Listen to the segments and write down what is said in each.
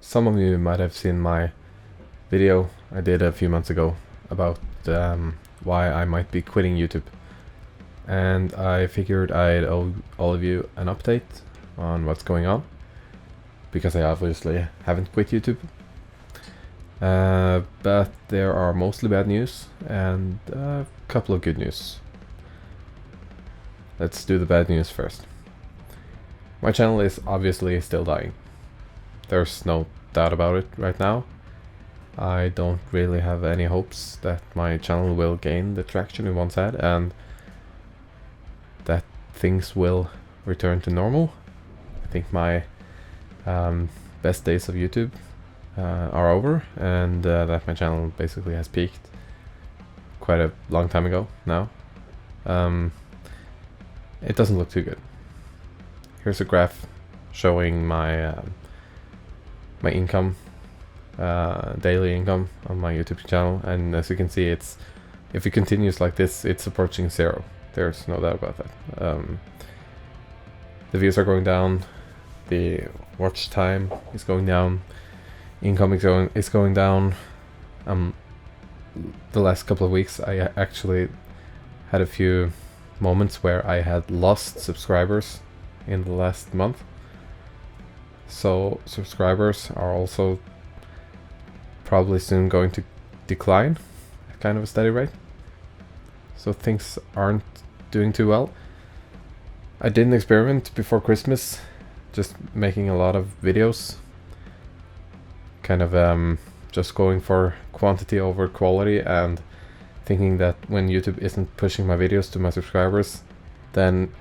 Some of you might have seen my video I did a few months ago about why I might be quitting YouTube. And I figured I'd owe all of you an update on what's going on, because I obviously haven't quit YouTube. But there are mostly bad news and a couple of good news. Let's do the bad news first. My channel is obviously still dying. There's no doubt about it right now. I don't really have any hopes that my channel will gain the traction it once had and that things will return to normal. I think my best days of YouTube are over, and that my channel basically has peaked quite a long time ago now. It doesn't look too good. Here's a graph showing my my income, daily income on my YouTube channel, and as you can see, if it continues like this, it's approaching zero. There's no doubt about that. The views are going down, the watch time is going down, income is going down. The last couple of weeks I actually had a few moments where I had lost subscribers in the last month. So subscribers are also probably soon going to decline at kind of a steady rate. So things aren't doing too well. I did an experiment before Christmas, just making a lot of videos, kind of just going for quantity over quality, and thinking that when YouTube isn't pushing my videos to my subscribers, then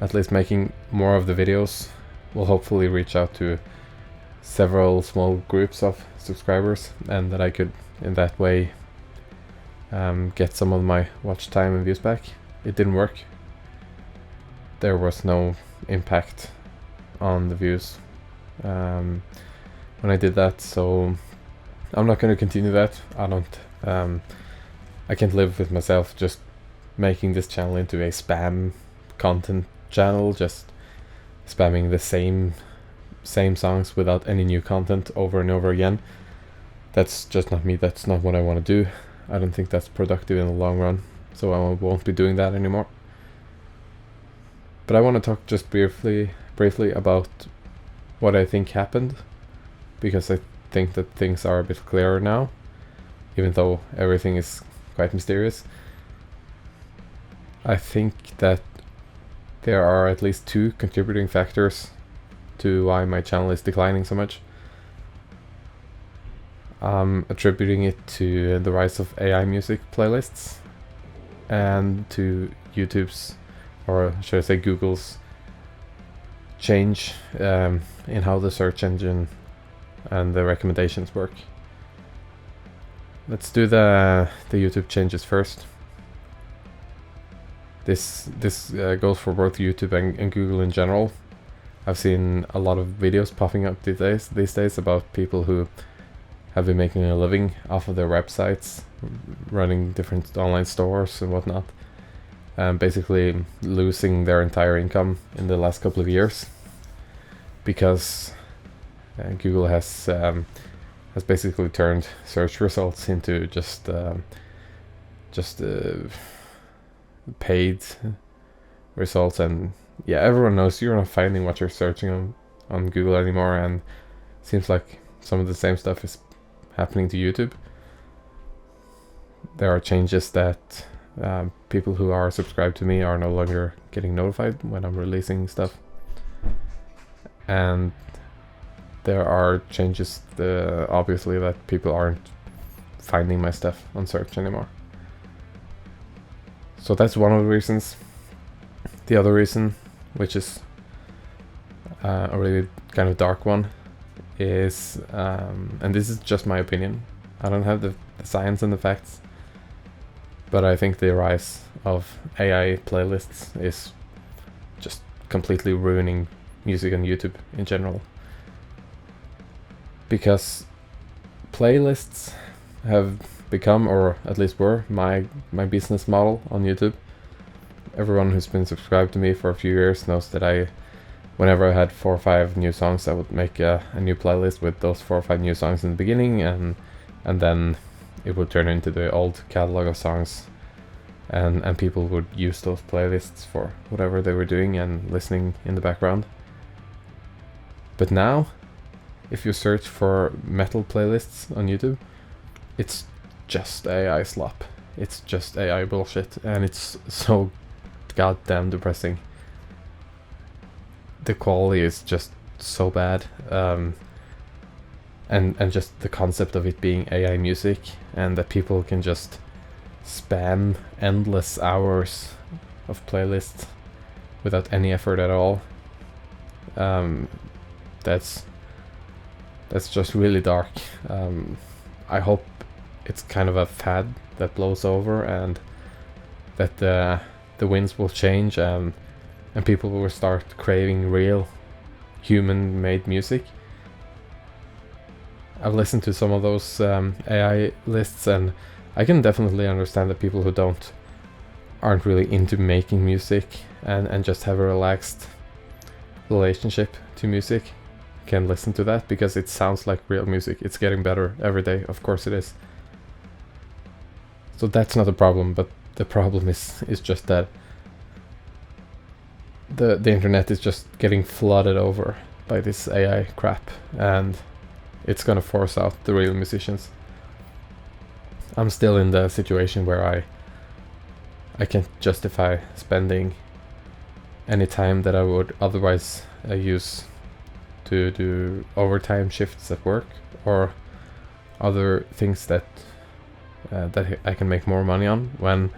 at least making more of the videos will hopefully reach out to several small groups of subscribers, and that I could in that way get some of my watch time and views back. It didn't work. There was no impact on the views when I did that, so I'm not going to continue that. I can't live with myself just making this channel into a spam content channel, just spamming the same songs without any new content over and over again. That's just not me. That's not what I want to do. I don't think that's productive in the long run, so I won't be doing that anymore. But I want to talk just briefly about what I think happened, because I think that things are a bit clearer now, even though everything is quite mysterious. I think that there are at least two contributing factors to why my channel is declining so much. I'm attributing it to the rise of AI music playlists and to YouTube's, or should I say Google's, change in how the search engine and the recommendations work. Let's do the YouTube changes first. This goes for both YouTube and Google in general. I've seen a lot of videos popping up these days about people who have been making a living off of their websites, running different online stores and whatnot, basically losing their entire income in the last couple of years because Google has basically turned search results into just paid results, and yeah, everyone knows you're not finding what you're searching on Google anymore, and it seems like some of the same stuff is happening to YouTube. There are changes that people who are subscribed to me are no longer getting notified when I'm releasing stuff, and there are changes obviously that people aren't finding my stuff on search anymore. So that's one of the reasons. The other reason, which is a really kind of dark one, is, and this is just my opinion, I don't have the science and the facts, but I think the rise of AI playlists is just completely ruining music on YouTube in general. Because playlists have become, or at least were, my business model on YouTube. Everyone who's been subscribed to me for a few years knows that I whenever I had 4 or 5 new songs, I would make a new playlist with those 4 or 5 new songs in the beginning, and then it would turn into the old catalog of songs, and people would use those playlists for whatever they were doing and listening in the background. But now, if you search for metal playlists on YouTube, it's just AI slop. It's just AI bullshit, and it's so goddamn depressing. The quality is just so bad, and just the concept of it being AI music, and that people can just spam endless hours of playlists without any effort at all. That's just really dark. I hope it's kind of a fad that blows over, and that the winds will change, and people will start craving real human-made music. I've listened to some of those AI lists, and I can definitely understand that people who aren't really into making music and just have a relaxed relationship to music can listen to that, because it sounds like real music. It's getting better every day, of course it is. So that's not a problem, but the problem is just that the internet is just getting flooded over by this AI crap, and it's gonna force out the real musicians. I'm still in the situation where I can't justify spending any time that I would otherwise use to do overtime shifts at work, or other things that I can make more money on when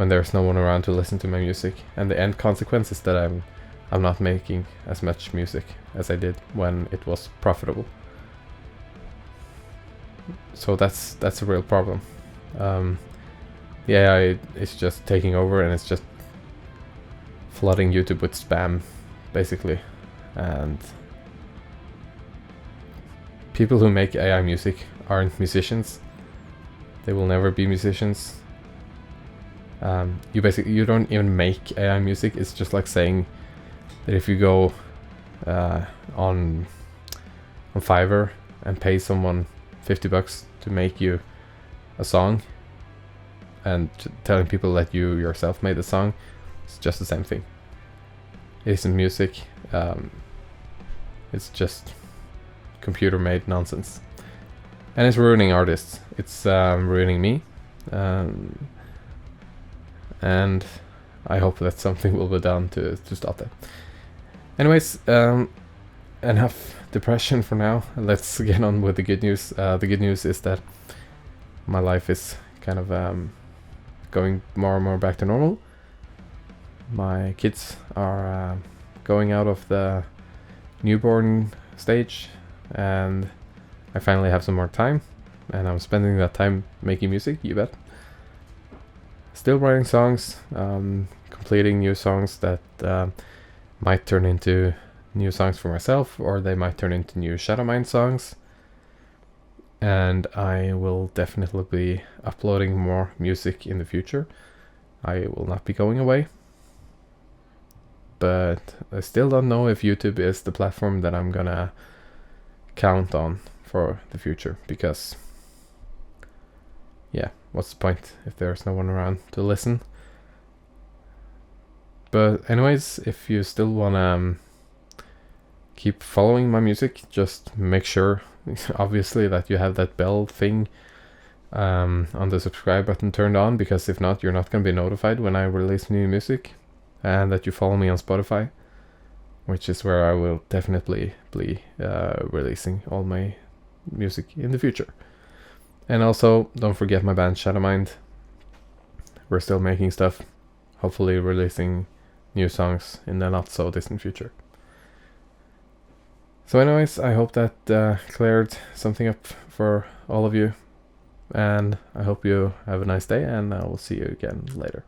there's no one around to listen to my music. And the end consequence is that I'm not making as much music as I did when it was profitable. So that's a real problem. Yeah, it's just taking over, and it's just flooding YouTube with spam, basically. And people who make AI music aren't musicians. They will never be musicians. You don't even make AI music. It's just like saying that if you go on Fiverr and pay someone $50 to make you a song, and telling people that you yourself made the song, it's just the same thing. It isn't music. It's just computer-made nonsense, and it's ruining artists. It's ruining me. And I hope that something will be done to stop that. Anyways, enough depression for now. Let's get on with the good news. The good news is that my life is kind of going more and more back to normal. My kids are going out of the newborn stage, and I finally have some more time, and I'm spending that time making music, you bet. Still writing songs, completing new songs that might turn into new songs for myself, or they might turn into new Shadowmind songs. And I will definitely be uploading more music in the future. I will not be going away. But I still don't know if YouTube is the platform that I'm gonna count on for the future, because yeah, what's the point if there's no one around to listen? But anyways, if you still wanna keep following my music, just make sure, obviously, that you have that bell thing on the subscribe button turned on, because if not, you're not gonna be notified when I release new music. And that you follow me on Spotify, which is where I will definitely be releasing all my music in the future. And also, don't forget my band Shadowmind. We're still making stuff, hopefully releasing new songs in the not so distant future. So anyways, I hope that cleared something up for all of you, and I hope you have a nice day, and I will see you again later.